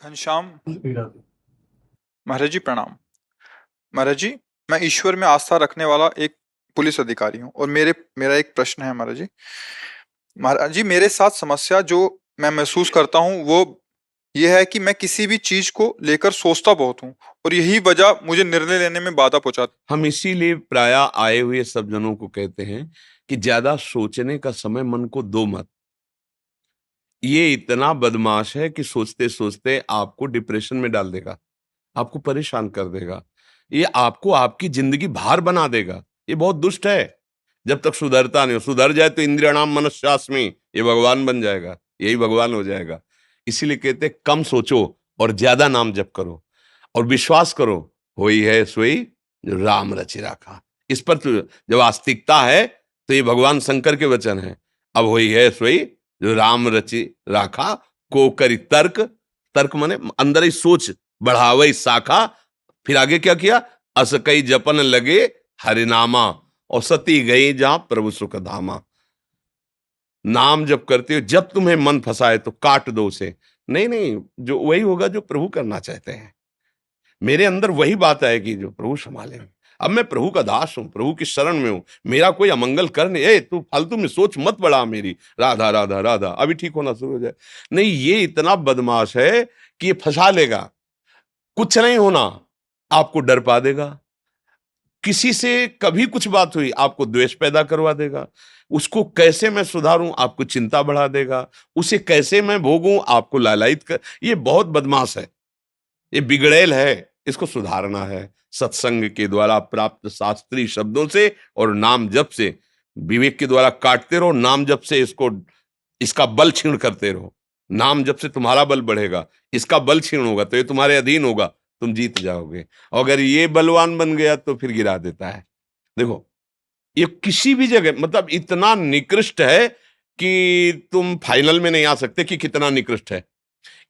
घनश्याम महाराज जी प्रणाम। महाराज जी, मैं ईश्वर में आस्था रखने वाला एक पुलिस अधिकारी हूँ और मेरा एक प्रश्न है महाराज जी। महाराज जी, मेरे साथ समस्या जो मैं महसूस करता हूँ वो ये है कि मैं किसी भी चीज को लेकर सोचता बहुत हूँ और यही वजह मुझे निर्णय लेने में बाधा पहुंचाती। हम इसीलिए प्राय आए हुए सब जनों को कहते हैं कि ज्यादा सोचने का समय मन को दो मत। ये इतना बदमाश है कि सोचते सोचते आपको डिप्रेशन में डाल देगा, आपको परेशान कर देगा, ये आपको आपकी जिंदगी भार बना देगा। ये बहुत दुष्ट है। जब तक सुधरता नहीं हो, सुधर जाए तो इंद्रियाणाम मनस्यास्मि, ये भगवान बन जाएगा, यही भगवान हो जाएगा। इसीलिए कहते हैं कम सोचो और ज्यादा नाम जप करो और विश्वास करो, होई है सोई जो राम रचि राखा। इस पर तो जब आस्तिकता है तो ये भगवान शंकर के वचन है। अब होई है सोई जो राम रचि राखा, को करी तर्क, तर्क माने अंदर ही सोच बढ़ावई शाखा। फिर आगे क्या किया, अस कई जपन लगे हरिनामा, और सती गई जहां प्रभु सुख धामा। नाम जब करते हो, जब तुम्हें मन फंसाए तो काट दो उसे। नहीं नहीं, जो वही होगा जो प्रभु करना चाहते हैं। मेरे अंदर वही बात आएगी जो प्रभु संभाले। अब मैं प्रभु का दास हूं, प्रभु की शरण में हूं, मेरा कोई अमंगल कर नहीं। ए तू फालतू में सोच मत बढ़ा मेरी, राधा राधा राधा, अभी ठीक होना शुरू हो जाए। नहीं, ये इतना बदमाश है कि ये फंसा लेगा। कुछ नहीं होना, आपको डर पा देगा। किसी से कभी कुछ बात हुई, आपको द्वेष पैदा करवा देगा। उसको कैसे मैं सुधारूं, आपको चिंता बढ़ा देगा। उसे कैसे मैं भोगूं, आपको लालायित कर। ये बहुत बदमाश है, ये बिगड़ैल है, इसको सुधारना है सत्संग के द्वारा प्राप्त शास्त्रीय शब्दों से और नाम जप से। विवेक के द्वारा काटते रहो, नाम जप से इसको, इसका बल क्षीण करते रहो। नाम जप से तुम्हारा बल बढ़ेगा, इसका बल क्षीण होगा तो ये तुम्हारे अधीन होगा, तुम जीत जाओगे। अगर ये बलवान बन गया तो फिर गिरा देता है। देखो, ये किसी भी जगह मतलब इतना निकृष्ट है कि तुम फाइनल में नहीं आ सकते कि कितना निकृष्ट है।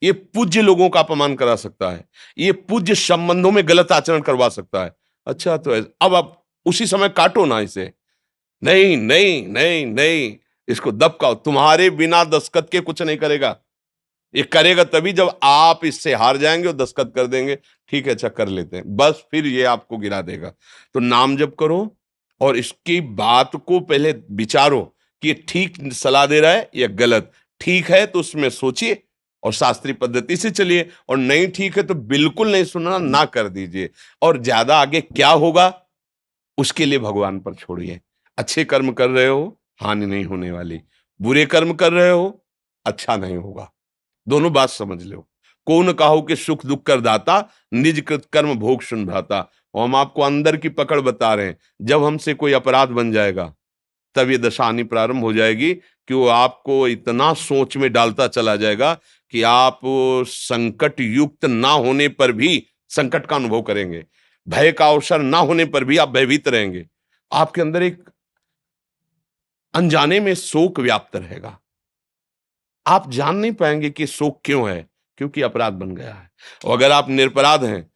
ये पूज्य लोगों का अपमान करा सकता है, ये पूज्य संबंधों में गलत आचरण करवा सकता है। अच्छा तो अब आप उसी समय काटो ना इसे। नहीं नहीं नहीं नहीं, इसको दबकाओ। तुम्हारे बिना दस्तखत के कुछ नहीं करेगा। ये करेगा तभी जब आप इससे हार जाएंगे और दस्तखत कर देंगे, ठीक है अच्छा कर लेते हैं, बस फिर ये आपको गिरा देगा। तो नाम जप करो और इसकी बात को पहले विचारो कि ये ठीक सलाह दे रहा है या गलत। ठीक है तो उसमें सोचिए और शास्त्रीय पद्धति से चलिए, और नहीं ठीक है तो बिल्कुल नहीं सुनना, ना कर दीजिए। और ज्यादा आगे क्या होगा उसके लिए भगवान पर छोड़िए। अच्छे कर्म कर रहे हो, हानि नहीं होने वाली। बुरे कर्म कर रहे हो, अच्छा नहीं होगा। दोनों बात समझ लो। कौन काहू के सुख दुख कर दाता, निज कृत कर्म भोग सुन भ्राता। और हम आपको अंदर की पकड़ बता रहे हैं। जब हमसे कोई अपराध बन जाएगा तब ये दशा आनी प्रारंभ हो जाएगी कि वो आपको इतना सोच में डालता चला जाएगा कि आप संकट युक्त ना होने पर भी संकट का अनुभव करेंगे, भय का अवसर ना होने पर भी आप भयभीत रहेंगे। आपके अंदर एक अनजाने में शोक व्याप्त रहेगा। आप जान नहीं पाएंगे कि शोक क्यों है, क्योंकि अपराध बन गया है। और अगर आप निरपराध हैं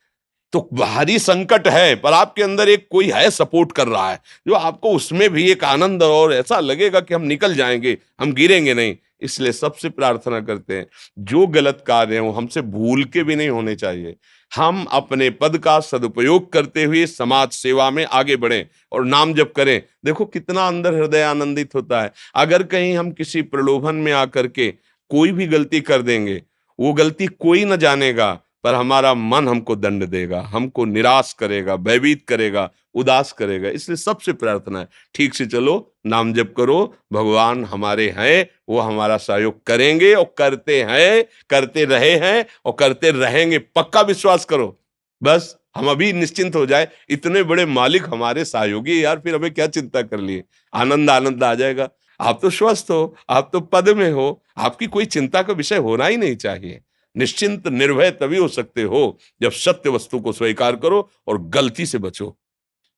तो बाहरी संकट है पर आपके अंदर एक कोई है सपोर्ट कर रहा है, जो आपको उसमें भी एक आनंद, और ऐसा लगेगा कि हम निकल जाएंगे, हम गिरेंगे नहीं। इसलिए सबसे प्रार्थना करते हैं, जो गलत कार्य हो हमसे भूल के भी नहीं होने चाहिए। हम अपने पद का सदुपयोग करते हुए समाज सेवा में आगे बढ़ें और नाम जप करें। देखो कितना अंदर हृदय आनंदित होता है। अगर कहीं हम किसी प्रलोभन में आकर के कोई भी गलती कर देंगे, वो गलती कोई न जानेगा पर हमारा मन हमको दंड देगा, हमको निराश करेगा, भयभीत करेगा, उदास करेगा। इसलिए सबसे प्रार्थना है, ठीक से चलो, नाम जप करो। भगवान हमारे हैं, वो हमारा सहयोग करेंगे और करते हैं, करते रहे हैं और करते रहेंगे। पक्का विश्वास करो। बस हम अभी निश्चिंत हो जाए, इतने बड़े मालिक हमारे सहयोगी यार, फिर हमें क्या चिंता कर लिए। आनंद आनंद आ जाएगा। आप तो स्वस्थ हो, आप तो पद में हो, आपकी कोई चिंता का विषय होना ही नहीं चाहिए। निश्चिंत निर्भय तभी हो सकते हो जब सत्य वस्तु को स्वीकार करो और गलती से बचो।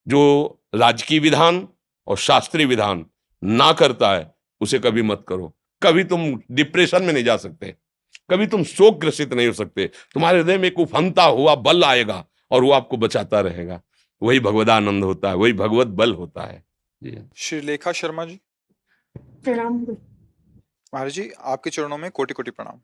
जो राजकीय विधान और शास्त्रीय विधान ना करता है उसे कभी मत करो। कभी तुम डिप्रेशन में नहीं जा सकते, कभी तुम शोक ग्रसित नहीं हो सकते। तुम्हारे हृदय में एक उफनता हुआ बल आएगा और वो आपको बचाता रहेगा। वही भगवदानंद होता है, वही भगवत बल होता है। जी श्रीलेखा शर्मा जी। प्रणाम। महाराज जी, आपके चरणों में कोटि कोटि प्रणाम।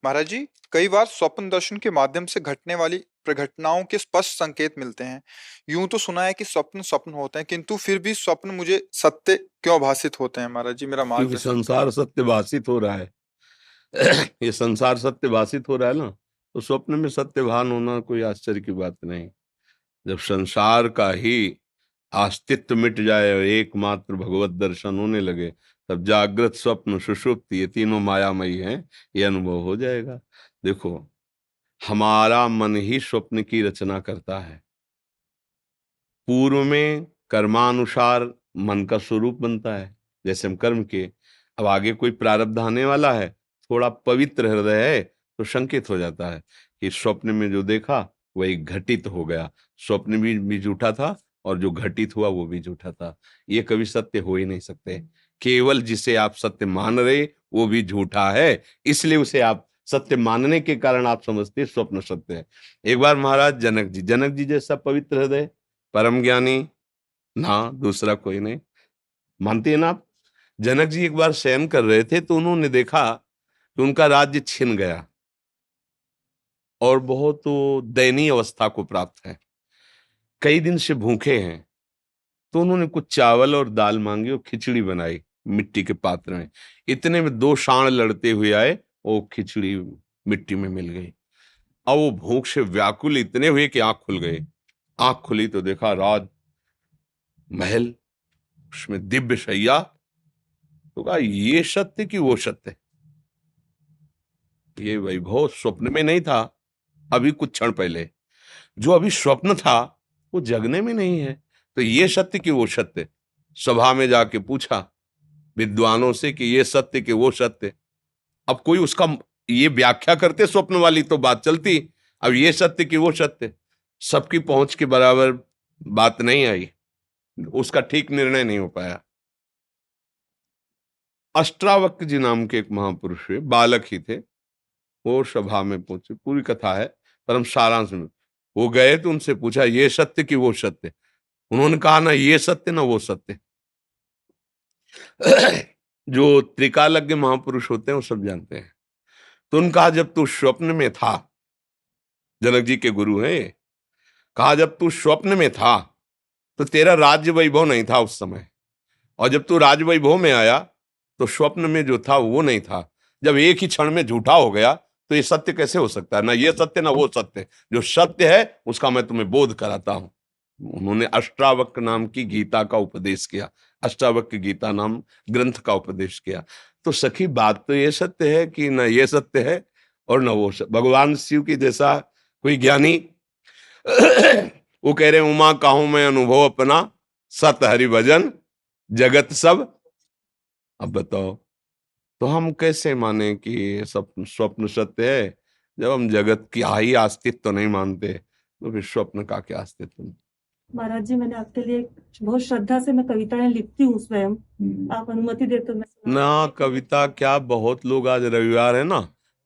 महाराज जी, कई बार स्वप्न दर्शन के माध्यम से घटने वाली घटनाओं के स्पष्ट संकेत मिलते हैं। यूं तो सुना है कि स्वप्न स्वप्न होते हैं, किंतु फिर भी स्वप्न मुझे सत्य क्यों भासित होते हैं? महाराज जी, मेरा क्योंकि मार्गदर्शन संसार सत्य भाषित हो रहा है। ये संसार सत्य भाषित हो रहा है ना, तो स्वप्न में सत्य भान होना कोई आश्चर्य की बात नहीं। जब संसार का ही अस्तित्व मिट जाए और एकमात्र भगवत दर्शन होने लगे, तब जागृत स्वप्न सुषुप्ति ये तीनों मायामयी हैं, ये अनुभव हो जाएगा। देखो, हमारा मन ही स्वप्न की रचना करता है। पूर्व में कर्मानुसार मन का स्वरूप बनता है, जैसे हम कर्म किए। अब आगे कोई प्रारब्ध आने वाला है, थोड़ा पवित्र हृदय है तो संकेत हो जाता है कि स्वप्न में जो देखा वही घटित हो गया। स्वप्न भी झूठा था और जो घटित हुआ वो भी झूठा था। ये कभी सत्य हो ही नहीं सकते। केवल जिसे आप सत्य मान रहे वो भी झूठा है, इसलिए उसे आप सत्य मानने के कारण आप समझते स्वप्न सत्य है। एक बार महाराज जनक जी जैसा पवित्र हृदय, परम ज्ञानी, ना दूसरा कोई नहीं। मानते हैं ना आप? जनक जी एक बार शयन कर रहे थे तो उन्होंने देखा कि उनका राज्य छिन गया और बहुत वो दयनीय अवस्था को प्राप्त है। कई दिन से भूखे हैं, तो उन्होंने कुछ चावल और दाल मांगी और खिचड़ी बनाई मिट्टी के पात्र में। इतने में दो सांड लड़ते हुए आए, वो खिचड़ी मिट्टी में मिल गई। अब वो भूख से व्याकुल इतने हुए कि आंख खुल गई। आंख खुली तो देखा राज महल, उसमें दिव्य शैया। तो कहा ये सत्य कि वो सत्य? ये वैभव स्वप्न में नहीं था, अभी कुछ क्षण पहले। जो अभी स्वप्न था वो जगने में नहीं है। तो ये सत्य कि वो सत्य? सभा में जाके पूछा विद्वानों से कि ये सत्य कि वो सत्य। अब कोई उसका ये व्याख्या करते स्वप्न वाली तो बात चलती। अब ये सत्य कि वो सत्य, सबकी पहुंच के बराबर बात नहीं आई, उसका ठीक निर्णय नहीं हो पाया। अष्टावक्र जी नाम के एक महापुरुष हुए, बालक ही थे। वो सभा में पहुंचे, पूरी कथा है पर हम सारांश में। वो गए तो उनसे पूछा ये सत्य कि वो सत्य? उन्होंने कहा ना ये सत्य ना वो सत्य। जो त्रिकालज्ञ महापुरुष होते हैं वो सब जानते हैं। तो उन्होंने कहा जब तू स्वप्न में था, जनक जी के गुरु हैं, कहा जब तू स्वप्न में था तो तेरा राज्य वैभव नहीं था उस समय, और जब तू राज वैभव में आया तो स्वप्न में जो था वो नहीं था। जब एक ही क्षण में झूठा हो गया तो ये सत्य कैसे हो सकता है? ना ये सत्य ना वो सत्य। जो सत्य है उसका मैं तुम्हें बोध कराता हूं। उन्होंने अष्टावक्र नाम की गीता का उपदेश किया, अष्टावक्र गीता नाम ग्रंथ का उपदेश किया। तो सखी बात तो ये सत्य है कि ना ये सत्य है और ना वो सत्य। भगवान शिव की जैसा कोई ज्ञानी वो कह रहे उमा काहू मैं अनुभव अपना, सत हरि भजन जगत सब। अब बताओ, तो हम कैसे माने कि ये स्वप्न स्वप्न सत्य है जब हम जगत की ही अस्तित्व तो नहीं मानते? तो फिर स्वप्न का क्या अस्तित्व? महाराज जी, मैंने आपके लिए बहुत श्रद्धा से मैं कविताएं लिखती हूँ स्वयं। आप अनुमति दे तो मैं ना कविता क्या, बहुत लोग, आज रविवार है ना,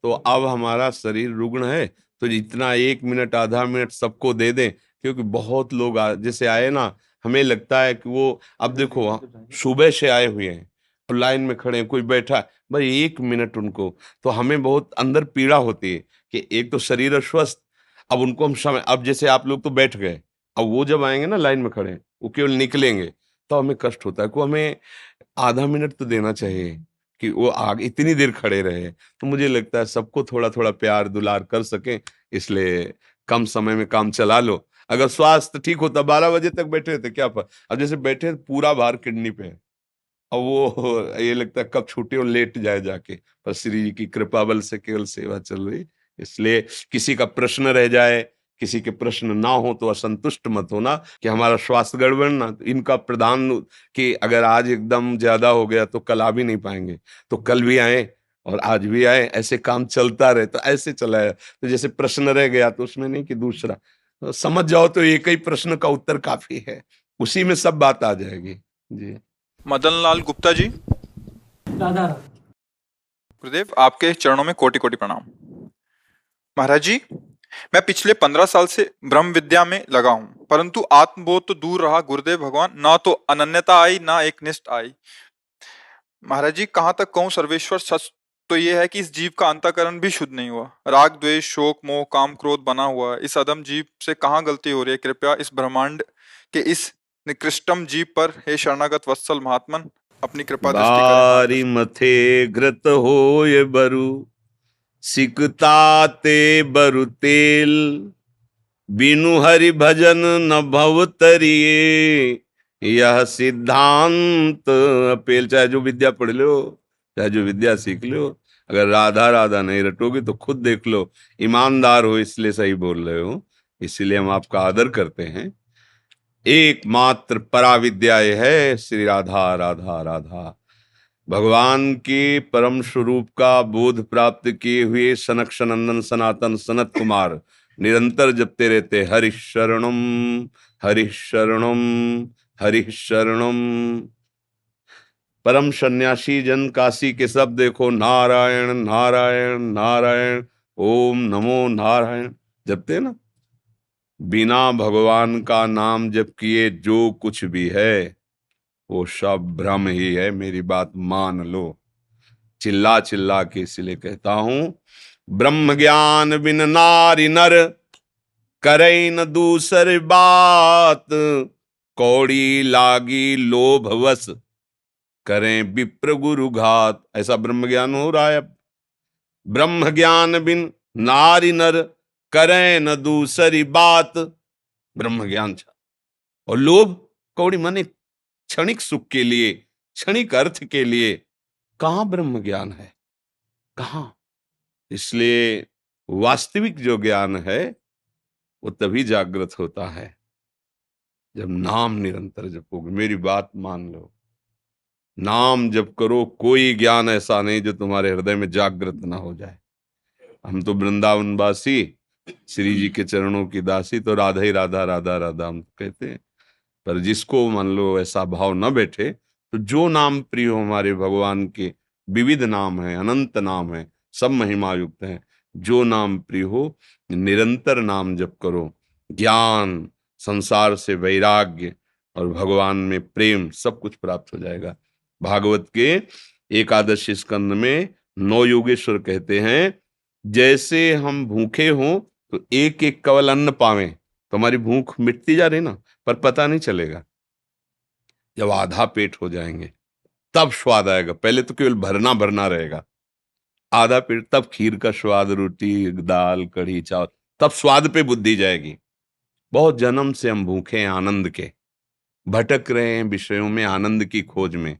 तो अब हमारा शरीर रुग्ण है, तो जितना 1 मिनट आधा मिनट सबको दे दें, क्योंकि बहुत लोग जैसे आए ना, हमें लगता है कि वो, अब देखो सुबह से आए हुए हैं और लाइन में खड़े हैं, कोई बैठा है, भाई 1 मिनट उनको, तो हमें बहुत अंदर पीड़ा होती है कि एक तो शरीर अस्वस्थ, अब उनको हम समय, अब जैसे आप लोग तो बैठ गए, अब वो जब आएंगे ना लाइन में खड़े हैं, वो केवल निकलेंगे तो हमें कष्ट होता है को हमें आधा मिनट तो देना चाहिए कि वो आगे इतनी देर खड़े रहे। तो मुझे लगता है सबको थोड़ा थोड़ा प्यार दुलार कर सकें, इसलिए कम समय में काम चला लो। अगर स्वास्थ्य ठीक होता 12 बजे तक बैठे थे क्या पर, अब जैसे बैठे पूरा भार किडनी पे है, अब वो ये लगता है कब छूटे और लेट जाए जाके, पर श्री जी की कृपा बल से केवल सेवा चल रही। इसलिए किसी का प्रश्न रह जाए, किसी के प्रश्न ना हो तो असंतुष्ट मत होना कि हमारा स्वास्थ्य गड़बड़ ना, तो इनका प्रधान कि अगर आज एकदम ज्यादा हो गया तो कल आ भी नहीं पाएंगे, तो कल भी आए और आज भी आए, ऐसे काम चलता रहे तो ऐसे चला है। तो जैसे प्रश्न रह गया तो उसमें नहीं कि दूसरा, तो समझ जाओ तो एक ही प्रश्न का उत्तर काफी है, उसी में सब बात आ जाएगी जी। मदन लाल गुप्ता जी, राधा। गुरुदेव आपके चरणों में कोटि कोटि प्रणाम। महाराज जी, मैं पिछले 15 साल से ब्रह्म विद्या में लगा हूं, परंतु आत्मबोध तो दूर रहा गुरुदेव भगवान, ना तो अनन्यता आई ना एक निष्ठ आई। महाराज जी, कहाँ तक कहूँ सर्वेश्वर सच तो ये है कि इस जीव का अंतःकरण भी शुद्ध नहीं हुआ, राग द्वेष शोक मोह काम क्रोध बना हुआ है। इस अधम जीव से कहाँ गलती हो रही है? कृपया इस ब्रह्मांड के इस निकृष्टम जीव पर हे शरणागत वत्सल महात्मन अपनी कृपा दृष्टि करें। बारी मथे घृत होय बरु सिकताते बरु तेल, बिनु हरि भजन न भव तरिए, यह सिद्धांत अपेल। चाहे जो विद्या पढ़ लो, चाहे जो विद्या सीख लो, अगर राधा राधा नहीं रटोगे तो खुद देख लो। ईमानदार हो इसलिए सही बोल रहे हो, इसलिए हम आपका आदर करते हैं। एकमात्र पराविद्या है श्री राधा राधा राधा। भगवान के परम स्वरूप का बोध प्राप्त किए हुए सनक सनंदन सनातन सनत कुमार निरंतर जपते रहते हरि शरणम हरि शरणम हरि शरणम। परम सन्यासी जन काशी के सब देखो नारायण नारायण नारायण ओम नमो नारायण जपते ना। बिना भगवान का नाम जप किए जो कुछ भी है वो सब भ्रम ही है, मेरी बात मान लो। चिल्ला चिल्ला के इसलिए कहता हूं, ब्रह्म ज्ञान बिन नारी नर करे न दूसर बात, कौड़ी लागी लोभ वश करें विप्र गुरु घात। ऐसा ब्रह्म ज्ञान हो रहा है अब। ब्रह्म ज्ञान बिन नारी नर करें न दूसरी बात, ब्रह्म ज्ञान था। और लोभ कौड़ी माने क्षणिक सुख के लिए, क्षणिक अर्थ के लिए। कहां ब्रह्म ज्ञान है, कहां? इसलिए वास्तविक जो ज्ञान है वो तभी जागृत होता है जब नाम निरंतर जपोगे। मेरी बात मान लो, नाम जप करो, कोई ज्ञान ऐसा नहीं जो तुम्हारे हृदय में जागृत ना हो जाए। हम तो वृंदावनवासी, श्री जी के चरणों की दासी, तो राधा ही राधा राधा राधा हम कहते हैं। पर जिसको मान लो ऐसा भाव न बैठे, तो जो नाम प्रिय हो हमारे भगवान के, विविध नाम है, अनंत नाम है, सब महिमा युक्त हैं, जो नाम प्रिय हो निरंतर नाम जप करो। ज्ञान, संसार से वैराग्य और भगवान में प्रेम सब कुछ प्राप्त हो जाएगा। भागवत के एकादश स्कंद में 9 योगेश्वर कहते हैं, जैसे हम भूखे हों तो एक एक कवल अन्न पावें तो हमारी भूख मिटती जा रही ना, पर पता नहीं चलेगा। जब आधा पेट हो जाएंगे तब स्वाद आएगा। पहले तो केवल भरना भरना रहेगा, आधा पेट तब खीर का स्वाद, रोटी दाल कढ़ी चावल, तब स्वाद पे बुद्धि जाएगी। बहुत जन्म से हम भूखे हैं आनंद के, भटक रहे हैं विषयों में आनंद की खोज में।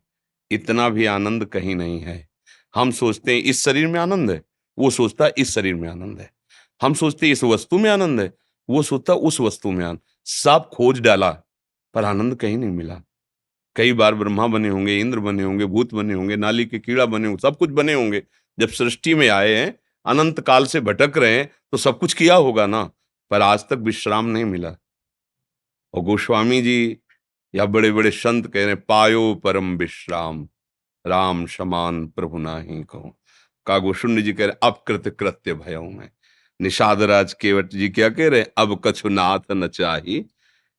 इतना भी आनंद कहीं नहीं है। हम सोचते हैं इस शरीर में आनंद है, वो सोचता है इस शरीर में आनंद है। हम सोचते हैं इस वस्तु में आनंद है, वो सोचता उस वस्तु में आनंद। सब खोज डाला पर आनंद कहीं नहीं मिला। कई बार ब्रह्मा बने होंगे, इंद्र बने होंगे, भूत बने होंगे, नाली के कीड़ा बने होंगे, सब कुछ बने होंगे। जब सृष्टि में आए हैं, अनंत काल से भटक रहे हैं, तो सब कुछ किया होगा ना, पर आज तक विश्राम नहीं मिला। और गोस्वामी जी या बड़े बड़े संत कह रहे, पायो परम विश्राम राम समान प्रभु नाही कहूं। कागो शून्य जी कह रहे, अपकृत कृत्य भयों में। निषाद राज केवट जी क्या कह रहे, अब कछु नाथ न चाही,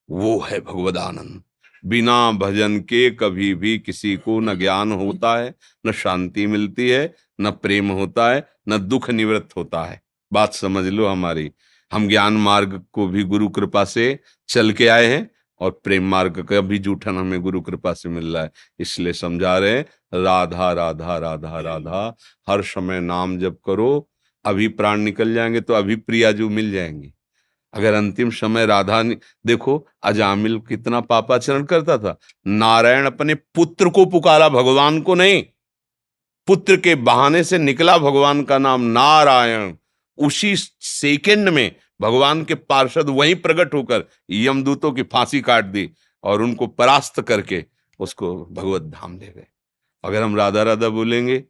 वो है भगवदानंद। बिना भजन के कभी भी किसी को न ज्ञान होता है, न शांति मिलती है, न प्रेम होता है, न दुख निवृत्त होता है। बात समझ लो हमारी। हम ज्ञान मार्ग को भी गुरु कृपा से चल के आए हैं और प्रेम मार्ग का भी जूठन हमें गुरु कृपा से मिल रहा है। इसलिए समझा रहे, राधा राधा राधा राधा, हर समय नाम जप करो। अभी प्राण निकल जाएंगे तो अभी प्रियाजू मिल जाएंगी। अगर अंतिम समय राधा देखो, अजामिल कितना पापाचरण करता था, नारायण अपने पुत्र को पुकारा, भगवान को नहीं। पुत्र के बहाने से निकला भगवान का नाम नारायण। उसी सेकंड में भगवान के पार्षद वहीं प्रकट होकर यमदूतों की फांसी काट दी और उनको परास्त करके उसको भगवत धाम ले गए। अगर हम राधा राधा बोलेंगे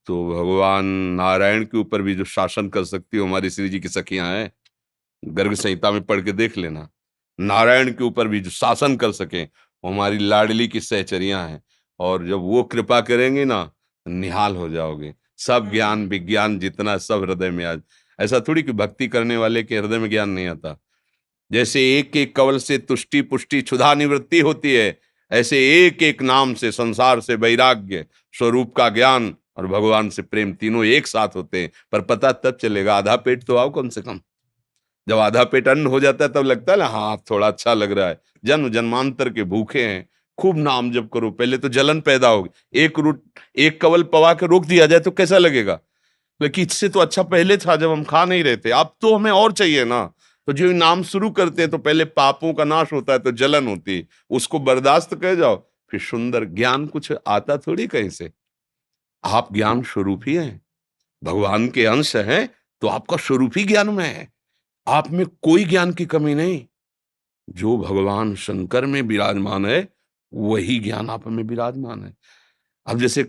तो भगवान नारायण के ऊपर भी जो शासन कर सकती हो हमारी श्री जी की सखियां हैं, गर्ग संहिता में पढ़ के देख लेना। नारायण के ऊपर भी जो शासन कर सके वो हमारी लाडली की सहचरियां हैं। और जब वो कृपा करेंगे ना, निहाल हो जाओगे। सब ज्ञान विज्ञान जितना सब हृदय में आज। ऐसा थोड़ी कि भक्ति करने वाले के हृदय में ज्ञान नहीं आता। जैसे एक एक कवल से तुष्टि पुष्टि क्षुधा निवृत्ति होती है, ऐसे एक एक नाम से संसार से वैराग्य स्वरूप का ज्ञान और भगवान से प्रेम, तीनों एक साथ होते हैं। पर पता तब चलेगा, आधा पेट तो आओ कम से कम। जब आधा पेट अन्न हो जाता है तब लगता है ना, हाँ थोड़ा अच्छा लग रहा है। जन्म जन्मांतर के भूखे हैं, खूब नाम जप करो, पहले तो जलन पैदा होगी। एक कवल पवा के रोक दिया जाए तो कैसा लगेगा, लेकिन इससे तो अच्छा पहले था जब हम खा नहीं रहे थे, अब तो हमें और चाहिए ना। तो जो नाम शुरू करते हैं तो पहले पापों का नाश होता है, तो जलन होती है, उसको बर्दाश्त कर जाओ, फिर सुंदर ज्ञान कुछ आता थोड़ी कहीं से। आप ज्ञान स्वरूप ही हैं, भगवान के अंश हैं, तो आपका स्वरूप ही ज्ञान में है। आप में कोई ज्ञान की कमी नहीं। जो भगवान शंकर में विराजमान है वही ज्ञान आप में विराजमान है। अब जैसे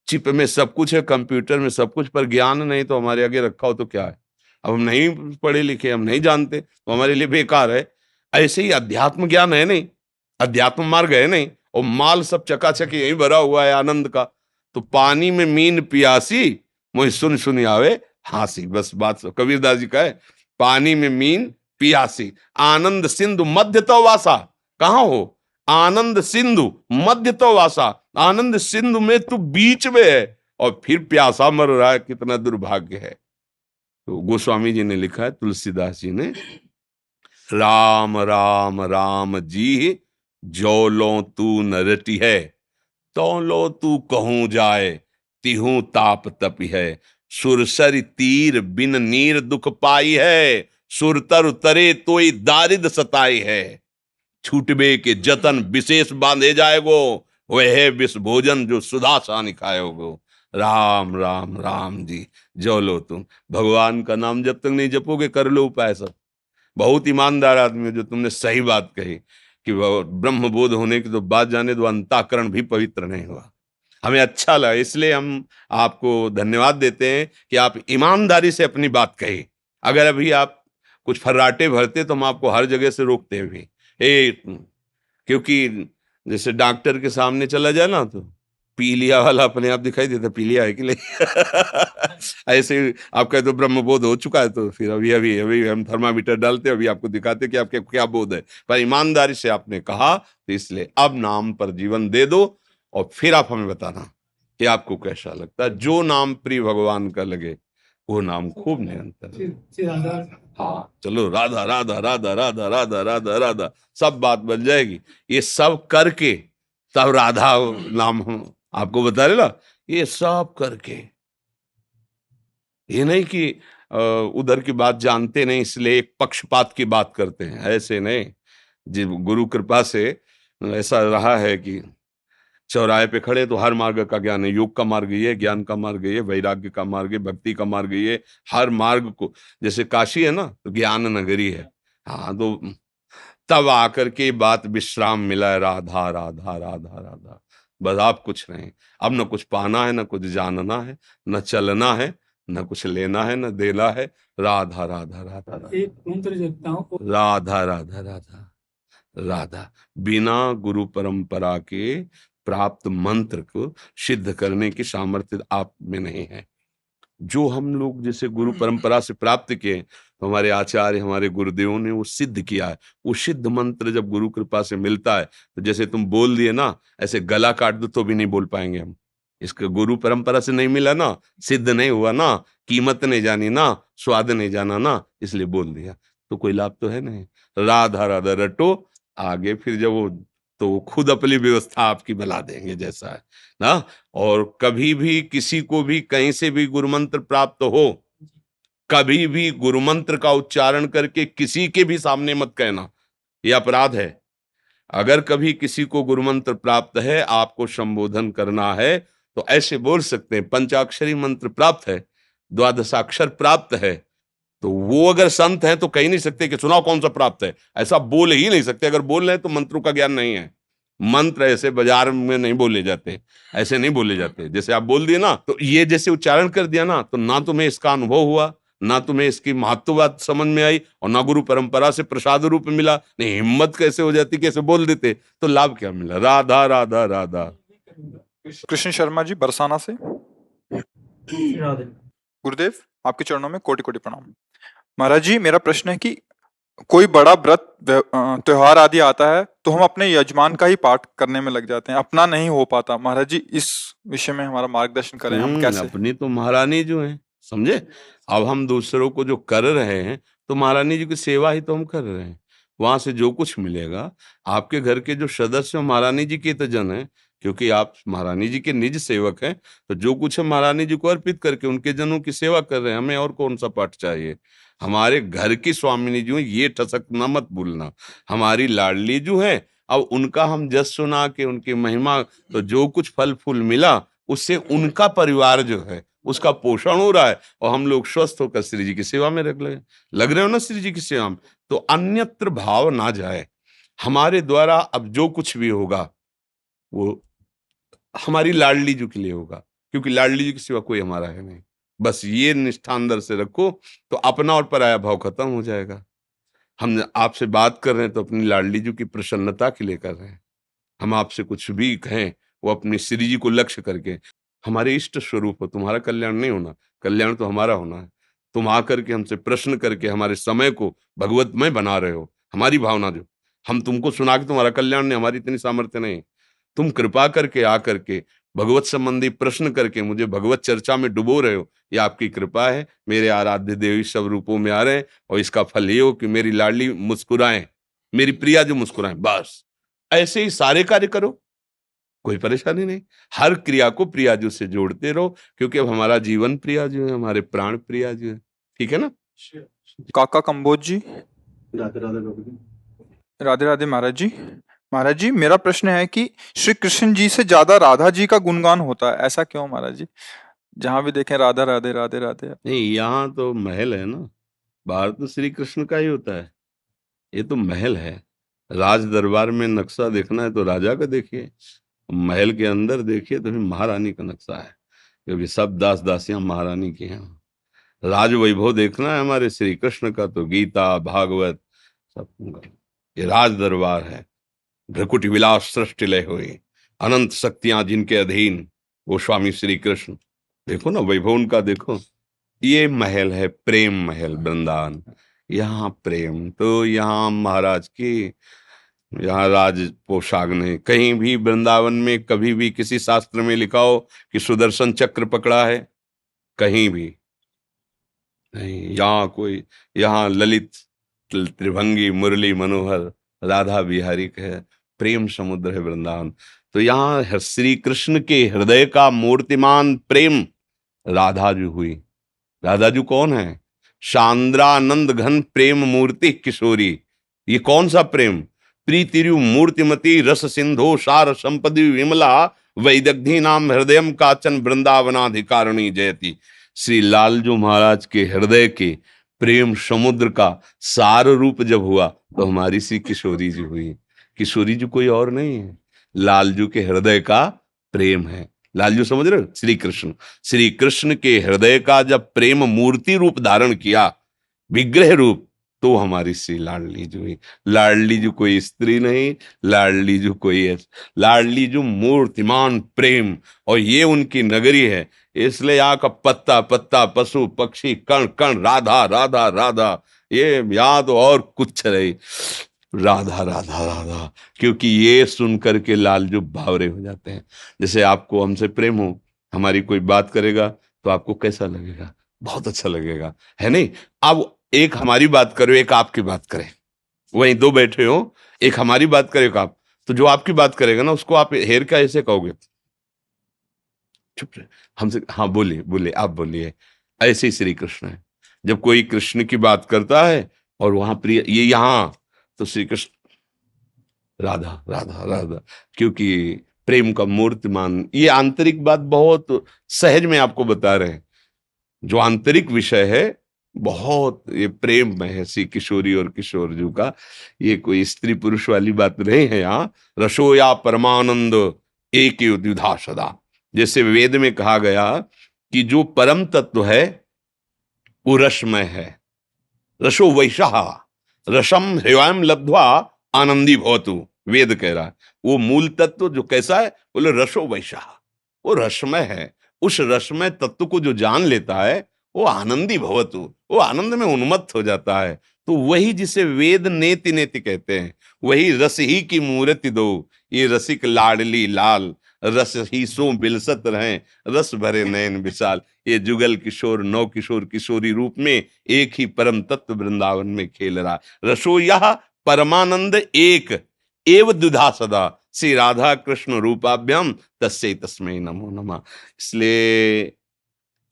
चिप में सब कुछ है, कंप्यूटर में सब कुछ, पर ज्ञान नहीं तो हमारे आगे रखा हो तो क्या है। अब हम नहीं पढ़े लिखे, हम नहीं जानते, तो हमारे लिए बेकार है। ऐसे ही अध्यात्म ज्ञान है नहीं, अध्यात्म मार्ग है नहीं, और माल सब चकाचक यही भरा हुआ है आनंद का। तो पानी में मीन पियासी, मोहि सुन सुन आवे हासी। बस बात कबीरदास जी का है, पानी में मीन पियासी, आनंद सिंधु मध्य तो वासा। कहां हो? आनंद सिंधु मध्य तो वासा। आनंद सिंधु में तू बीच में है और फिर प्यासा मर रहा है, कितना दुर्भाग्य है। तो गोस्वामी जी ने लिखा है, तुलसीदास जी ने, राम राम राम जी जो लो तू न रटी है, तो लो तू कहूं जाए तिहू ताप तपी है। सुरसर तीर बिन नीर दुख पाई है, सुरतर उतरे तोई दारिद सताई है। छूटबे के जतन विशेष बांधे जाएगो, वह विष भोजन जो सुधा सानि खाएगो। राम राम राम जी जो लो तुम। भगवान का नाम जब तक नहीं जपोगे, कर लो उपाय सब। बहुत ईमानदार आदमी हो जो तुमने सही बात कही कि ब्रह्म बोध होने की तो बात जाने दो, अंतःकरण भी पवित्र नहीं हुआ। हमें अच्छा लगा, इसलिए हम आपको धन्यवाद देते हैं कि आप ईमानदारी से अपनी बात कही। अगर अभी आप कुछ फर्राटे भरते तो हम आपको हर जगह से रोकते भी, क्योंकि जैसे डॉक्टर के सामने चला जाए ना तो पीलिया वाला अपने आप दिखाई देता, पीलिया है कि नहीं। ऐसे आप कहे तो ब्रह्म बोध हो चुका है, तो फिर अभी अभी अभी हम थर्मामीटर डालते, अभी आपको दिखाते कि आपके क्या बोध है। पर ईमानदारी से आपने कहा, तो इसलिए अब नाम पर जीवन दे दो और फिर आप हमें बताना कि आपको कैसा लगता है। जो नाम प्रिय भगवान का लगे वो नाम खूब निरंतर। हाँ चलो, राधा राधा राधा राधा राधा राधा राधा, सब बात बन जाएगी। ये सब करके तब राधा नाम हम आपको बता रहे ना, ये सब करके। ये नहीं कि उधर की बात जानते नहीं इसलिए एक पक्षपात की बात करते हैं, ऐसे नहीं। जी गुरु कृपा से ऐसा रहा है कि चौराहे पे खड़े तो हर मार्ग का ज्ञान है। योग का मार्ग ये, ज्ञान का मार्ग ये, वैराग्य का मार्ग ये, भक्ति का मार्ग ये। हर मार्ग को, जैसे काशी है ना तो ज्ञान नगरी है। हाँ, तो तब आकर के बात विश्राम मिला है, राधा राधा राधा राधा। बस आप कुछ नहीं, अब न कुछ पाना है, न कुछ जानना है, न चलना है, न कुछ लेना है, न देना है। राधा राधा राधा राधा, एक मंत्र जपता हूँ। राधा राधा राधा राधा। बिना गुरु परंपरा के प्राप्त मंत्र को सिद्ध करने की सामर्थ्य आप में नहीं है। जो हम लोग जैसे गुरु परंपरा से प्राप्त किए, तो हमारे आचार्य, हमारे गुरुदेवों ने वो सिद्ध किया है। वो सिद्ध मंत्र जब गुरु कृपा से मिलता है, तो जैसे तुम बोल दिए ना, ऐसे गला काट दो तो भी नहीं बोल पाएंगे हम। इसका गुरु परंपरा से नहीं मिला ना, सिद्ध नहीं हुआ ना, कीमत नहीं जानी ना, स्वाद नहीं जाना ना, इसलिए बोल दिया, तो कोई लाभ तो है नहीं। राधा राधा रटो आगे, फिर जब वो, तो वो खुद अपनी व्यवस्था आपकी बना देंगे जैसा है ना। और कभी भी किसी को भी कहीं से भी गुरु मंत्र प्राप्त हो, कभी भी गुरु मंत्र का उच्चारण करके किसी के भी सामने मत कहना, यह अपराध है। अगर कभी किसी को गुरु मंत्र प्राप्त है, आपको संबोधन करना है, तो ऐसे बोल सकते हैं, पंचाक्षरी मंत्र प्राप्त है, द्वादशाक्षर प्राप्त है, तो वो अगर संत हैं तो कह नहीं सकते कि सुनाओ कौन सा प्राप्त है, ऐसा बोल ही नहीं सकते। अगर बोल रहे हैं तो मंत्रों का ज्ञान नहीं है। मंत्र ऐसे बाजार में नहीं बोले जाते, ऐसे नहीं बोले जाते। जैसे आप बोल दिए ना, तो ये जैसे उच्चारण कर दिया ना, तो ना तुम्हें इसका अनुभव हुआ, ना तुम्हें इसकी महत्ववाद समझ में आई, और ना गुरु परंपरा से प्रसाद रूप मिला। नहीं, हिम्मत कैसे हो जाती, कैसे बोल देते, तो लाभ क्या मिला। राधा राधा राधा। कृष्ण शर्मा जी बरसाना से। गुरुदेव, आपके चरणों में कोटि कोटि प्रणाम। महाराज जी, मेरा प्रश्न है कि कोई बड़ा व्रत त्योहार आदि आता है तो हम अपने यजमान का ही पाठ करने में लग जाते हैं, अपना नहीं हो पाता। महाराज जी इस विषय में हमारा मार्गदर्शन करें, हम कैसे? अपनी तो महारानी जो है, समझे। अब हम दूसरों को जो कर रहे हैं तो महारानी जी की सेवा ही तो हम कर रहे हैं। वहां से जो कुछ मिलेगा, आपके घर के जो सदस्य महारानी जी के तो जन है, क्योंकि आप महारानी जी के निज सेवक हैं, तो जो कुछ हम महारानी जी को अर्पित करके उनके जनों की सेवा कर रहे हैं, हमें और कौन सा पाठ चाहिए। हमारे घर की स्वामिनी जो है, ये ठसकना मत भूलना, हमारी लाडली जो है। अब उनका हम जस सुना के उनकी महिमा, तो जो कुछ फल फूल मिला उससे उनका परिवार जो है उसका पोषण हो रहा है, और हम लोग स्वस्थ होकर श्री जी की सेवा में लग रहे हो ना, श्री जी की सेवा में। तो अन्यत्र भाव ना जाए। हमारे द्वारा अब जो कुछ भी होगा वो हमारी लाडली जी के लिए होगा, क्योंकि लाडली जी की सिवा कोई हमारा है नहीं। बस ये निष्ठा अंदर से रखो, तो अपना और पराया भाव खत्म हो जाएगा। हम आपसे बात कर रहे हैं तो अपनी लाडली जी की प्रसन्नता के लिए कर रहे हैं। हम आपसे कुछ भी कहें वो अपनी श्री जी को लक्ष्य करके, हमारे इष्ट स्वरूप हो, तुम्हारा कल्याण नहीं होना, कल्याण तो हमारा होना है। तुम आकर के हमसे प्रश्न करके हमारे समय को भगवतमय बना रहे हो। हमारी भावना जो, हम तुमको सुना के तुम्हारा कल्याण नहीं, हमारी इतनी सामर्थ्य नहीं। तुम कृपा करके आकर के भगवत संबंधी प्रश्न करके मुझे भगवत चर्चा में डुबो रहे हो, ये आपकी कृपा है। मेरे आराध्य देवी सब रूपों में आ रहे हैं, और इसका फल ये हो कि मेरी लाडली मुस्कुराएं, मेरी प्रिया जो मुस्कुराएं। बस ऐसे ही सारे कार्य करो, कोई परेशानी नहीं। हर क्रिया को प्रियाजू से जोड़ते रहो, क्योंकि अब हमारा जीवन प्रियाजू है, हमारे प्राण प्रियाजू है। ठीक है ना। काका कंबोज जी, राधे राधे बाबू जी। राधे राधे महाराज जी। महाराज जी मेरा प्रश्न है कि श्री कृष्ण जी से ज्यादा राधा जी का गुणगान होता है, ऐसा क्यों महाराज जी? जहां भी देखें राधा राधे राधे राधे। नहीं, यहाँ तो महल है ना, बाहर तो श्री कृष्ण का ही होता है। ये तो महल है। राज दरबार में नक्शा देखना है तो राजा का देखिए, महल के अंदर देखिए तो फिर महारानी का नक्शा है, क्योंकि सब दास दासियां महारानी की हैं। राज वैभव देखना है हमारे श्री कृष्ण का तो गीता भागवत सब, ये राज दरबार है। भ्रकुटी विलास सृष्टि लय हुई, अनंत शक्तियां जिनके अधीन, वो स्वामी श्री कृष्ण। देखो ना वैभव उनका, देखो। ये महल है प्रेम महल वृंदावन। यहाँ प्रेम तो यहाँ महाराज की, यहाँ राज पोशाक नहीं। कहीं भी वृंदावन में कभी भी किसी शास्त्र में लिखा हो कि सुदर्शन चक्र पकड़ा है? कहीं भी नहीं। यहाँ कोई, यहाँ ललित त्रिभंगी मुरली मनोहर राधा बिहारी है, प्रेम समुद्र है वृंदावन। तो यहाँ श्री कृष्ण के हृदय का मूर्तिमान प्रेम राधा जी हुई। राधा जी कौन है? शांद्रानंद घन प्रेम मूर्ति किशोरी। ये कौन सा प्रेम? प्रीतिरु मूर्तिमती रस सिंधो सार संपदि विमला वैदग्धी नाम हृदयम काचन वृंदावनाधिकारिणी जयति। श्री लालजू महाराज के हृदय के प्रेम समुद्र का सार रूप जब हुआ तो हमारी श्री किशोरी जी हुई। किशोरी जी कोई और नहीं है, लालजू के हृदय का प्रेम है। लालजू समझ रहे हो? श्री कृष्ण, श्री कृष्ण के हृदय का जब प्रेम मूर्ति रूप धारण किया, विग्रह रूप, तो हमारी श्री लाडली जी हुई। लाडली जी कोई स्त्री नहीं, लाडली जी कोई, लाडली जी मूर्तिमान प्रेम, और ये उनकी नगरी है। इसलिए यहाँ का पत्ता पत्ता पशु पक्षी कण कण राधा राधा राधा, ये याद और कुछ नहीं, राधा राधा राधा। क्योंकि ये सुन करके लालजू भावरे हो जाते हैं। जैसे आपको हमसे प्रेम हो, हमारी कोई बात करेगा तो आपको कैसा लगेगा? बहुत अच्छा लगेगा, है नहीं? अब एक हमारी बात करो, एक आपकी बात करे, वहीं दो बैठे हो, एक हमारी बात करे एक आप, तो जो आपकी बात करेगा ना उसको आप हेर का ऐसे कहोगे, चुप रहे हमसे, हाँ बोलिए बोलिए आप बोलिए। ऐसे ही श्री कृष्ण है, जब कोई कृष्ण की बात करता है और वहां प्रिय ये यहाँ, तो श्री कृष्ण राधा राधा राधा, क्योंकि प्रेम का मूर्तिमान। ये आंतरिक बात बहुत सहज में आपको बता रहे हैं, जो आंतरिक विषय है बहुत ये प्रेम में है श्री किशोरी और किशोर जी का। ये कोई स्त्री पुरुष वाली बात नहीं है। यहाँ रसो या परमानंद एक ही द्विधा सदा, जैसे वेद में कहा गया कि जो परम तत्व है वो रसमय है। रसो वैशाह रसम हृदयम लब्ध्वा आनंदी भवतु, वेद कह रहा है। वो मूल तत्व जो कैसा है, बोले रसो वैशाह, वो रसमय है। उस रसमय तत्व को जो जान लेता है वो आनंदी भवतु, वो आनंद में उन्मत्त हो जाता है। तो वही जिसे वेद नेति नेति कहते हैं, वही रस ही की मूर्ति दो, ये रसिक लाडली लाल, रस ही सो बिलसत रहें, रस भरे नयन विशाल। ये जुगल किशोर नौ किशोर किशोरी रूप में एक ही परम तत्व वृंदावन में खेल रहा। रसो यह परमानंद एक एव दुधा सदा, श्री राधा कृष्ण रूपाभ्याम तस्यै तस्मै नमो नमः। इसलिए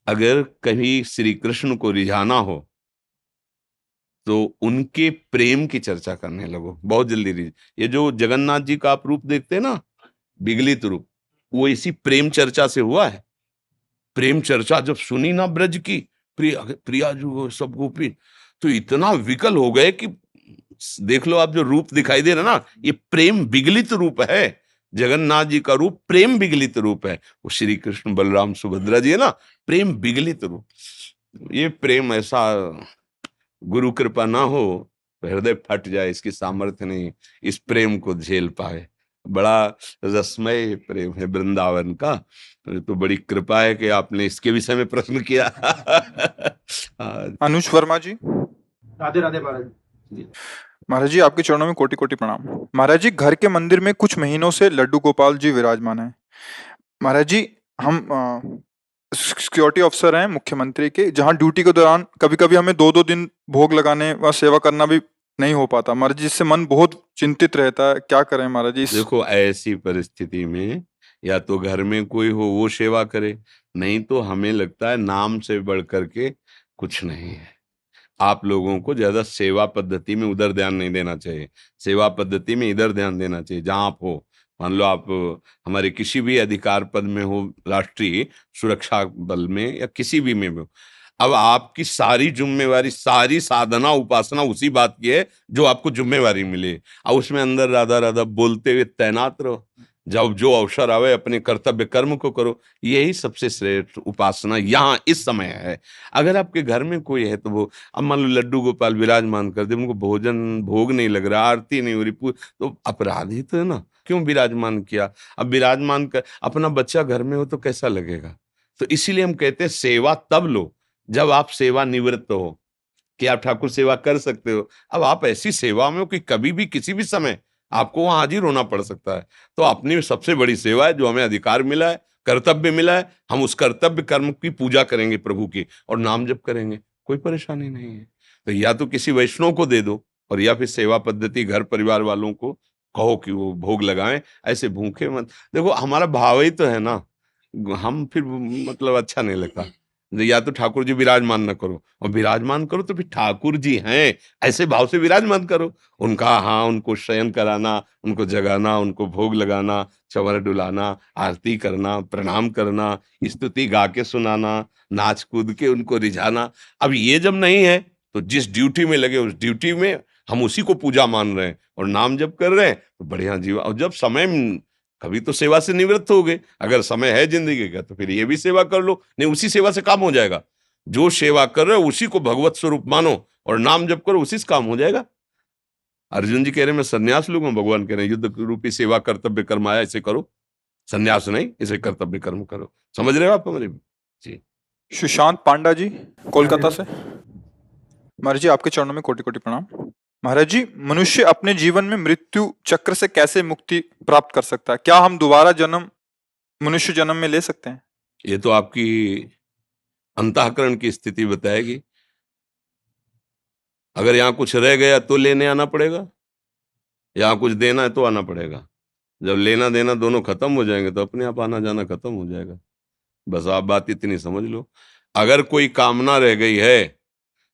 अगर कभी श्री कृष्ण को रिझाना हो तो उनके प्रेम की चर्चा करने लगो, बहुत जल्दी रिझ। ये जो जगन्नाथ जी का आप रूप देखते हैं ना, विगलित रूप, वो इसी प्रेम चर्चा से हुआ है। प्रेम चर्चा जब सुनी ना ब्रज की, प्रिया प्रिया जो सब गोपी तो इतना विकल हो गए कि देख लो आप जो रूप दिखाई दे रहा ना, ये प्रेम विगलित रूप है। जगन्नाथ जी का रूप प्रेम विगलित रूप है। वो श्री कृष्ण बलराम सुभद्रा जी है ना, प्रेम विगलित रूप। ये प्रेम ऐसा, गुरु कृपा ना हो तो हृदय फट जाए, इसकी सामर्थ्य नहीं इस प्रेम को झेल पाए। बड़ा रसमय प्रेम है वृंदावन का। तो बड़ी कृपा है कि आपने इसके विषय में प्रश्न किया। अनुज वर्मा जी। राधे राधे महाराज जी। महाराज जी आपके चरणों में कोटि कोटि प्रणाम। महाराज जी घर के मंदिर में कुछ महीनों से लड्डू गोपाल जी विराजमान हैं। महाराज जी हम सिक्योरिटी ऑफिसर हैं मुख्यमंत्री के, जहां ड्यूटी के दौरान कभी कभी हमें 2-2 दिन भोग लगाने व सेवा करना भी नहीं हो पाता महाराज जी, जिससे मन बहुत चिंतित रहता है। क्या करें महाराज जी? देखो ऐसी परिस्थिति में या तो घर में कोई हो वो सेवा करे, नहीं तो हमें लगता है नाम से बढ़ करके कुछ नहीं है। आप लोगों को ज्यादा सेवा पद्धति में उधर ध्यान नहीं देना चाहिए, सेवा पद्धति में इधर ध्यान देना चाहिए। जहां आप हो, मान लो आप हमारे किसी भी अधिकार पद में हो, राष्ट्रीय सुरक्षा बल में या किसी भी में हो, अब आपकी सारी जिम्मेवारी, सारी साधना उपासना उसी बात की है जो आपको जिम्मेवारी मिले, और उसमें अंदर राधा राधा बोलते हुए तैनात रहो। जब जो अवसर आवे अपने कर्तव्य कर्म को करो, यही सबसे श्रेष्ठ उपासना यहाँ इस समय है। अगर आपके घर में कोई है तो वो, अब मान लो लड्डू गोपाल विराजमान कर दे, उनको भोजन भोग नहीं लग रहा, आरती नहीं हो रही, तो अपराधी तो है ना, क्यों विराजमान किया? अब विराजमान कर, अपना बच्चा घर में हो तो कैसा लगेगा? तो इसीलिए हम कहते हैं सेवा तब लो जब आप सेवा निवृत्त हो, कि आप ठाकुर सेवा कर सकते हो। अब आप ऐसी सेवा में हो कि कभी भी किसी भी समय आपको वहां हाजिर होना पड़ सकता है। तो अपनी सबसे बड़ी सेवा है, जो हमें अधिकार मिला है, कर्तव्य मिला है, हम उस कर्तव्य कर्म की पूजा करेंगे प्रभु की, और नाम जप करेंगे, कोई परेशानी नहीं है। तो या तो किसी वैष्णव को दे दो, और या फिर सेवा पद्धति घर परिवार वालों को कहो कि वो भोग लगाएं। ऐसे भूखे मत देखो, हमारा भाव ही तो है ना, हम फिर मतलब अच्छा नहीं लगता। या तो ठाकुर जी विराजमान न करो, और विराजमान करो तो फिर ठाकुर जी हैं ऐसे भाव से विराजमान करो। उनका, हाँ, उनको शयन कराना, उनको जगाना, उनको भोग लगाना, चंवर डुलाना, आरती करना, प्रणाम करना, स्तुति गा के सुनाना, नाच कूद के उनको रिझाना। अब ये जब नहीं है तो जिस ड्यूटी में लगे उस ड्यूटी में हम उसी को पूजा मान रहे हैं और नाम जप कर रहे हैं, तो बढ़िया जीवा। और जब समय, कभी तो सेवा से निवृत्त हो गए, अगर समय है जिंदगी का तो फिर ये भी सेवा कर लो, नहीं उसी सेवा से काम हो जाएगा। जो सेवा कर रहे हो उसी को भगवत स्वरूप मानो और नाम जप करो, उसी से काम हो जाएगा। अर्जुन जी कह रहे मैं संन्यास लूंगा, भगवान कह रहे युद्ध रूपी सेवा कर्तव्य कर्म आया, इसे करो, संन्यास नहीं, इसे कर्तव्य कर्म करो। समझ रहे हो आप हमारे? जी। सुशांत पांडा जी कोलकाता से। महाराज जी आपके चरणों में कोटि कोटि प्रणाम। महाराज जी मनुष्य अपने जीवन में मृत्यु चक्र से कैसे मुक्ति प्राप्त कर सकता है? क्या हम दोबारा जन्म मनुष्य जन्म में ले सकते हैं? ये तो आपकी अंतःकरण की स्थिति बताएगी। अगर यहाँ कुछ रह गया तो लेने आना पड़ेगा, यहाँ कुछ देना है तो आना पड़ेगा। जब लेना देना दोनों खत्म हो जाएंगे तो अपने आप आना जाना खत्म हो जाएगा। बस आप बात इतनी समझ लो। अगर कोई कामना रह गई है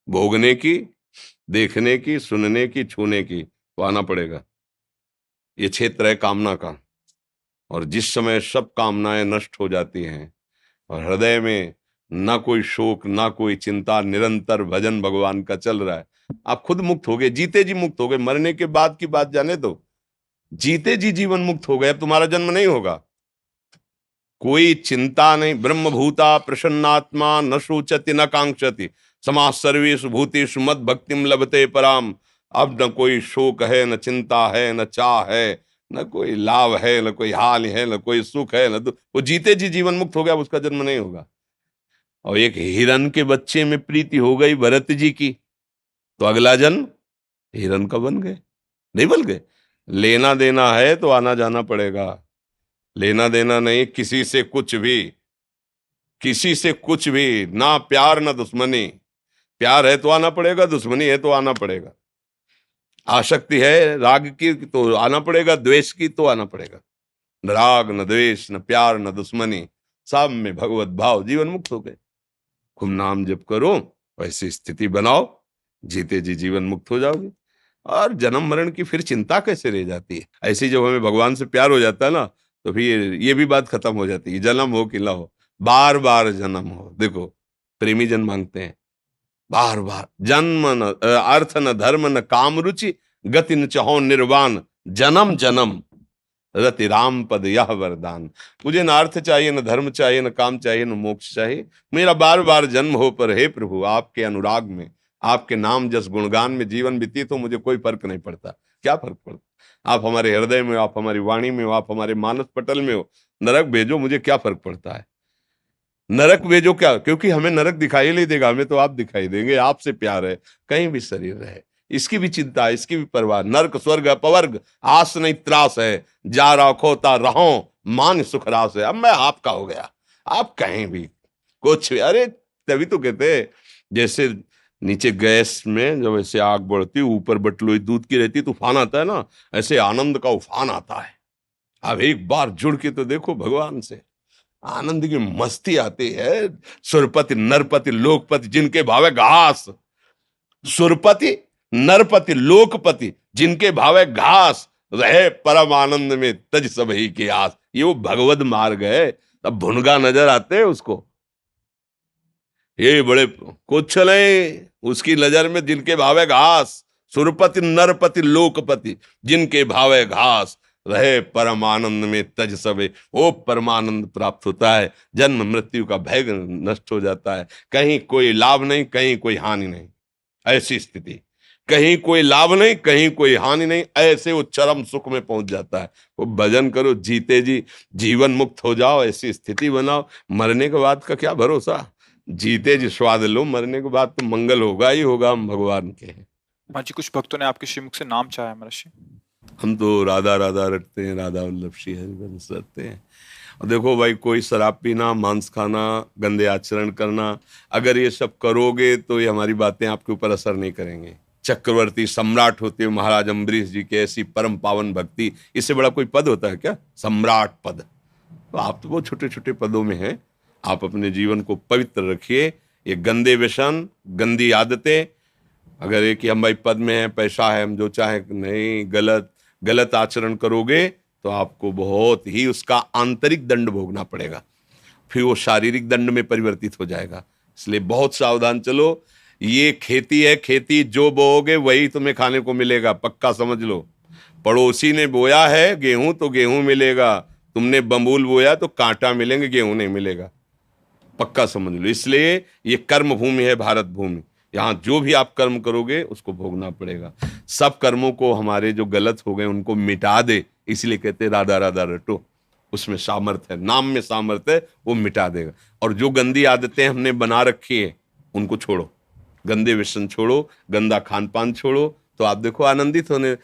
भोगने की, देखने की, सुनने की, छूने की, तो आना पड़ेगा। ये क्षेत्र है कामना का, और जिस समय सब कामनाएं नष्ट हो जाती हैं और हृदय में ना कोई शोक ना कोई चिंता, निरंतर भजन भगवान का चल रहा है, आप खुद मुक्त हो गए, जीते जी मुक्त हो गए। मरने के बाद की बात जाने दो, जीते जी जीवन मुक्त हो गए। अब तुम्हारा जन्म नहीं होगा, कोई चिंता नहीं। ब्रह्मभूता प्रसन्नात्मा न शोचति न कांक्षति, समाज सर्वेषु भूतेषु मद भक्तिम लभते पराम। अब न कोई शोक है, न चिंता है, न चाह है, न कोई लाभ है, न कोई हाल है, न कोई सुख है, न वो जीते जी जीवन मुक्त हो गया, उसका जन्म नहीं होगा। और एक हिरन के बच्चे में प्रीति हो गई भरत जी की, तो अगला जन्म हिरन का बन गए, नहीं बन गए। लेना देना है तो आना जाना पड़ेगा, लेना देना नहीं किसी से कुछ भी, किसी से कुछ भी, ना प्यार ना दुश्मनी। प्यार है तो आना पड़ेगा, दुश्मनी है तो आना पड़ेगा। आसक्ति है राग की तो आना पड़ेगा, द्वेष की तो आना पड़ेगा। न राग न द्वेष न प्यार न दुश्मनी, सब में भगवत भाव, जीवन मुक्त हो गए। खूब नाम जप करो, वैसी स्थिति बनाओ, जीते जी जीवन मुक्त हो जाओगे। और जन्म मरण की फिर चिंता कैसे रह जाती है। ऐसी जब हमें भगवान से प्यार हो जाता है ना, तो फिर ये भी बात खत्म हो जाती है, जन्म हो कि ना हो, बार बार जन्म हो। देखो प्रेमी जन मांगते हैं बार बार जन्म, न अर्थ न धर्म न काम रुचि, गति न चहो निर्वाण, जन्म जन्म रति राम पद यह वरदान। मुझे न अर्थ चाहिए, न धर्म चाहिए, न काम चाहिए, न मोक्ष चाहिए, मेरा बार बार जन्म हो, पर हे प्रभु आपके अनुराग में, आपके नाम जस गुणगान में जीवन व्यतीत हो, मुझे कोई फर्क नहीं पड़ता। क्या फर्क पड़ता, आप हमारे हृदय में हो, आप हमारी वाणी में हो, आप हमारे मानस पटल में हो। नरक भेजो, मुझे क्या फर्क पड़ता है, नरक भेजो क्या, क्योंकि हमें नरक दिखाई नहीं देगा, हमें तो आप दिखाई देंगे। आपसे प्यार है, कहीं भी शरीर रहे, इसकी भी चिंता, इसकी भी परवाह। नरक स्वर्ग अपवर्ग आस नहीं त्रास है, जा रखोता रहो मान सुख रास है। अब मैं आपका हो गया, आप कहीं भी कुछ भी। अरे तभी तो कहते हैं, जैसे नीचे गैस में जब ऐसे आग बढ़ती, ऊपर बटलोई दूध की रहती, तूफान आता है ना, ऐसे आनंद का उफान आता है। अब एक बार जुड़ के तो देखो भगवान से, आनंद की मस्ती आती है। सुरपति नरपति लोकपति जिनके भावे घास, सुरपति नरपति लोकपति जिनके भावे घास, रहे परम आनंद में तज सब ही की आस। ये वो भगवत मार्ग है। तब भुनगा नजर आते हैं उसको, ये बड़े कुछ नहीं, उसकी नजर में जिनके भावे घास, सुरपति नरपति लोकपति जिनके भावे घास, रहे परम आनंद में तज सबे, वो परमानंद प्राप्त होता है। जन्म मृत्यु का भय नष्ट हो जाता है, कहीं कोई लाभ नहीं, कहीं कोई हानि नहीं। ऐसी स्थिति, कहीं कोई लाभ नहीं, कहीं कोई हानि नहीं, ऐसे वो चरम सुख में पहुंच जाता है। वो भजन करो, जीते जी जीवन मुक्त हो जाओ, ऐसी स्थिति बनाओ। मरने के बाद का क्या भरोसा, जीते जी स्वाद लो, मरने के बाद तो मंगल होगा ही होगा। हम भगवान के हैं। महाराज जी कुछ भक्तों ने आपके श्रीमुख से नाम चाहा है महाराज जी। हम तो राधा राधा रटते हैं, राधा वल्लभ श्री हरिवंश रटते हैं। और देखो भाई, कोई शराब पीना, मांस खाना, गंदे आचरण करना, अगर ये सब करोगे तो ये हमारी बातें आपके ऊपर असर नहीं करेंगे। चक्रवर्ती सम्राट होते हैं महाराज अम्बरीश जी के, ऐसी परम पावन भक्ति, इससे बड़ा कोई पद होता है क्या, सम्राट पद। तो आप तो बहुत छोटे छोटे पदों में हैं। आप अपने जीवन को पवित्र रखिए। ये गंदे व्यसन, गंदी आदतें, अगर एक ही हम भाई पद में है, पैसा है, हम जो चाहे, नहीं, गलत आचरण करोगे तो आपको बहुत ही उसका आंतरिक दंड भोगना पड़ेगा, फिर वो शारीरिक दंड में परिवर्तित हो जाएगा। इसलिए बहुत सावधान चलो। ये खेती है, खेती जो बोओगे वही तुम्हें खाने को मिलेगा, पक्का समझ लो। पड़ोसी ने बोया है गेहूं तो गेहूं मिलेगा, तुमने बंबूल बोया तो कांटा मिलेंगे, गेहूं नहीं मिलेगा, पक्का समझ लो। इसलिए ये कर्म भूमि है, भारत भूमि। यहाँ जो भी आप कर्म करोगे उसको भोगना पड़ेगा। सब कर्मों को, हमारे जो गलत हो गए उनको मिटा दे, इसलिए कहते राधा राधा रटो, उसमें सामर्थ्य है, नाम में सामर्थ्य है, वो मिटा देगा। और जो गंदी आदतें हमने बना रखी है उनको छोड़ो, गंदे व्यसन छोड़ो, गंदा खान पान छोड़ो, तो आप देखो आनंदित होने।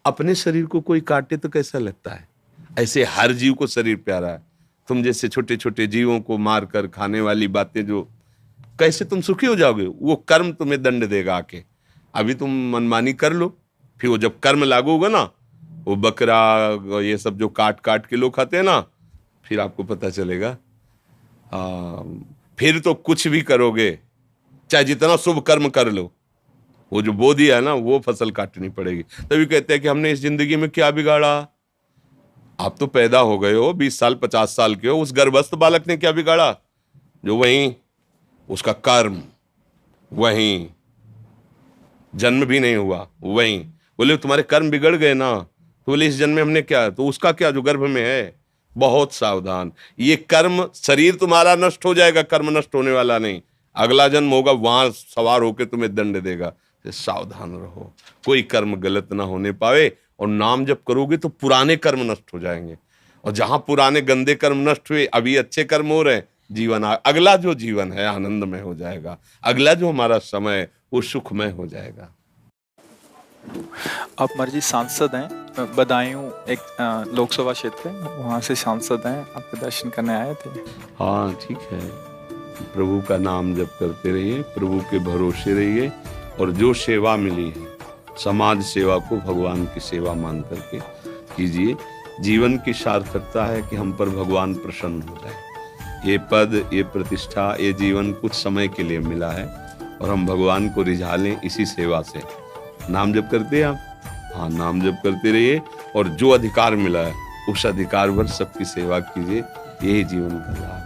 अपने शरीर को कोई काटे तो कैसा लगता है, ऐसे हर जीव को शरीर प्यारा है। तुम जैसे छोटे छोटे जीवों को मार कर खाने वाली बातें, जो कैसे तुम सुखी हो जाओगे, वो कर्म तुम्हें दंड देगा आके। अभी तुम मनमानी कर लो, फिर वो जब कर्म लागू होगा ना, वो बकरा ये सब जो काट काट के लोग खाते हैं ना, फिर आपको पता चलेगा। फिर तो कुछ भी करोगे, चाहे जितना शुभ कर्म कर लो, वो जो बो दिया है ना, वो फसल काटनी पड़ेगी। तभी कहते हैं कि हमने इस जिंदगी में क्या बिगाड़ा। आप तो पैदा हो गए हो, 20 साल 50 साल के हो, उस गर्भस्थ बालक ने क्या बिगाड़ा, जो वहीं उसका कर्म, वहीं जन्म भी नहीं हुआ, वहीं बोले तुम्हारे कर्म बिगड़ गए ना, तो बोले इस जन्म में हमने क्या, तो उसका क्या जो गर्भ में है। बहुत सावधान, ये कर्म, शरीर तुम्हारा नष्ट हो जाएगा, कर्म नष्ट होने वाला नहीं, अगला जन्म होगा, वहां सवार होकर तुम्हें दंड देगा। सावधान रहो, कोई कर्म गलत ना होने पावे। और नाम जब करोगे तो पुराने कर्म नष्ट हो जाएंगे, और जहां पुराने गंदे कर्म नष्ट हुए, अभी अच्छे कर्म हो रहे हैं, जीवन अगला जो जीवन है आनंदमय हो जाएगा, अगला जो हमारा समय वो सुखमय हो जाएगा। आप मर्जी सांसद हैं, बदायूं एक लोकसभा क्षेत्र है, वहाँ से सांसद हैं, आपके दर्शन करने आए थे। हाँ ठीक है, प्रभु का नाम जप करते रहिए, प्रभु के भरोसे रहिए, और जो सेवा मिली है समाज सेवा को भगवान की सेवा मान करके कीजिए। जीवन की सार्थकता है कि हम पर भगवान प्रसन्न हो जाए। ये पद, ये प्रतिष्ठा, ये जीवन कुछ समय के लिए मिला है और हम भगवान को रिझा लें इसी सेवा से। नाम जप करते हैं आप? हाँ, नाम जप करते रहिए और जो अधिकार मिला है उस अधिकार पर सबकी सेवा कीजिए, यही जीवन का लाभ।